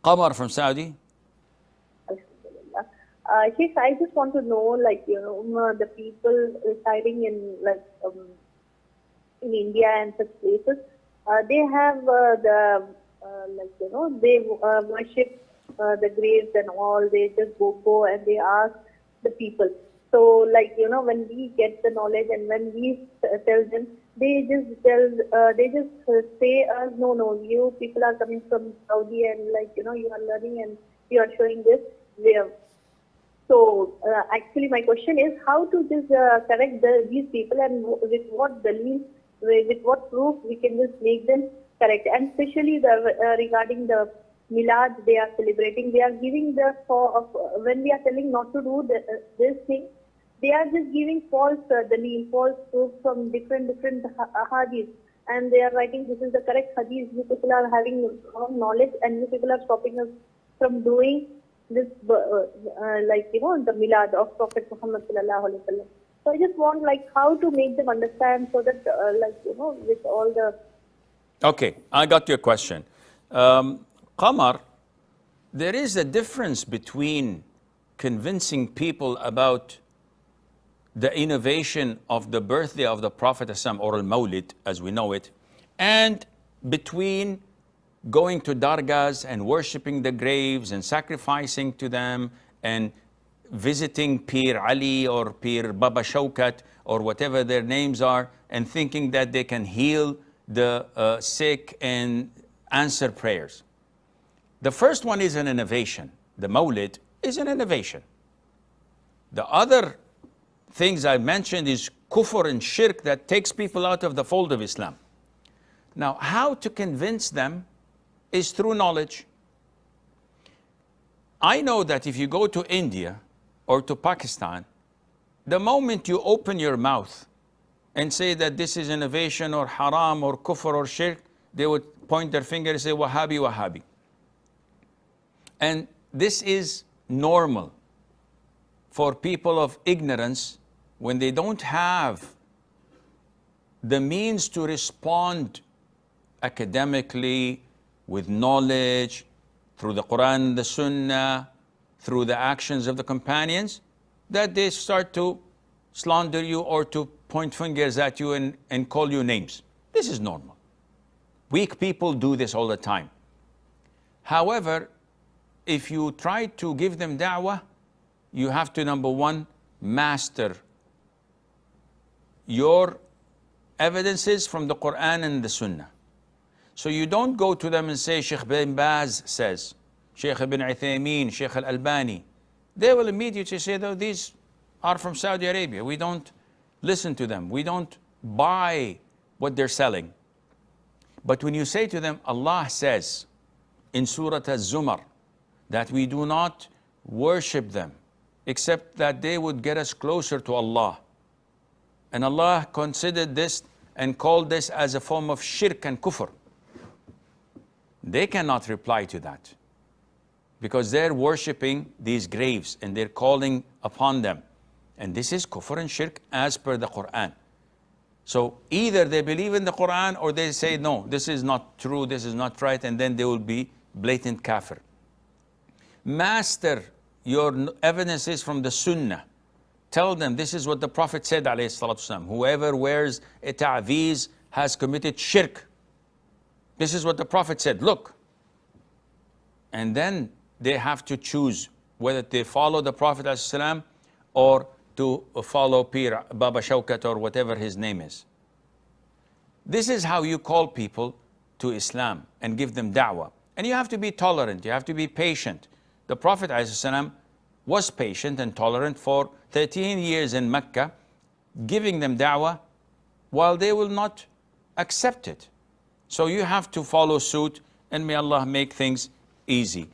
Qamar from Saudi. Alhamdulillah. Sheikh, I just want to know, like, the people residing in, like, in India and such places, they have they worship the graves and all. They just go and they ask the people. So, like, when we get the knowledge and when we tell them, they just say us, no, you people are coming from Saudi and, like, you are learning and you are showing this. So, actually, my question is how to just correct these people, and with what belief, with what proof we can just make them correct, and especially regarding the Milad they are celebrating. They are giving when we are telling not to do this thing, they are just giving false false proof from different hadiths, and they are writing this is the correct hadith. You people are having wrong knowledge, and you people are stopping us from doing this, the Milad of Prophet Muhammad sallallahu alaihi wasallam. So I just want, like, how to make them understand so that, with all the... Okay, I got your question. Qamar, there is a difference between convincing people about the innovation of the birthday of the Prophet or al-Mawlid as we know it, and between going to Dargahs and worshipping the graves and sacrificing to them and visiting Pir Ali or Pir Baba Shaukat or whatever their names are, and thinking that they can heal the sick and answer prayers. The first one is an innovation. The Mawlid is an innovation. The other things I mentioned is kufr and shirk that takes people out of the fold of Islam. Now, how to convince them is through knowledge. I know that if you go to India or to Pakistan, the moment you open your mouth and say that this is innovation or haram or kufr or shirk, they would point their finger and say, Wahabi, Wahabi. And this is normal for people of ignorance when they don't have the means to respond academically, with knowledge, through the Quran and the Sunnah, through the actions of the companions, that they start to slander you or to point fingers at you and call you names. This is normal. Weak people do this all the time. However, if you try to give them da'wah, you have to, number one, master your evidences from the Quran and the Sunnah. So you don't go to them and say, Sheikh bin Baz says, Sheikh ibn Uthaymeen, Sheikh al-Albani. They will immediately say, though, these are from Saudi Arabia. We don't listen to them. We don't buy what they're selling. But when you say to them, Allah says in Surah Al-Zumar that we do not worship them except that they would get us closer to Allah. And Allah considered this and called this as a form of shirk and kufr. They cannot reply to that because they're worshipping these graves and they're calling upon them. And this is kufr and shirk as per the Quran. So either they believe in the Quran or they say, no, this is not true, this is not right, and then they will be blatant kafir. Master your evidences from the Sunnah. Tell them this is what the Prophet said, alayhi salatu wasalam. Whoever wears a ta'viz has committed shirk. This is what the Prophet said, look. And then they have to choose whether they follow the Prophet ﷺ or to follow Pir Baba Shaukat or whatever his name is. This is how you call people to Islam and give them da'wah. And you have to be tolerant, you have to be patient. The Prophet ﷺ was patient and tolerant for 13 years in Mecca, giving them da'wah while they will not accept it. So you have to follow suit, and may Allah make things easy.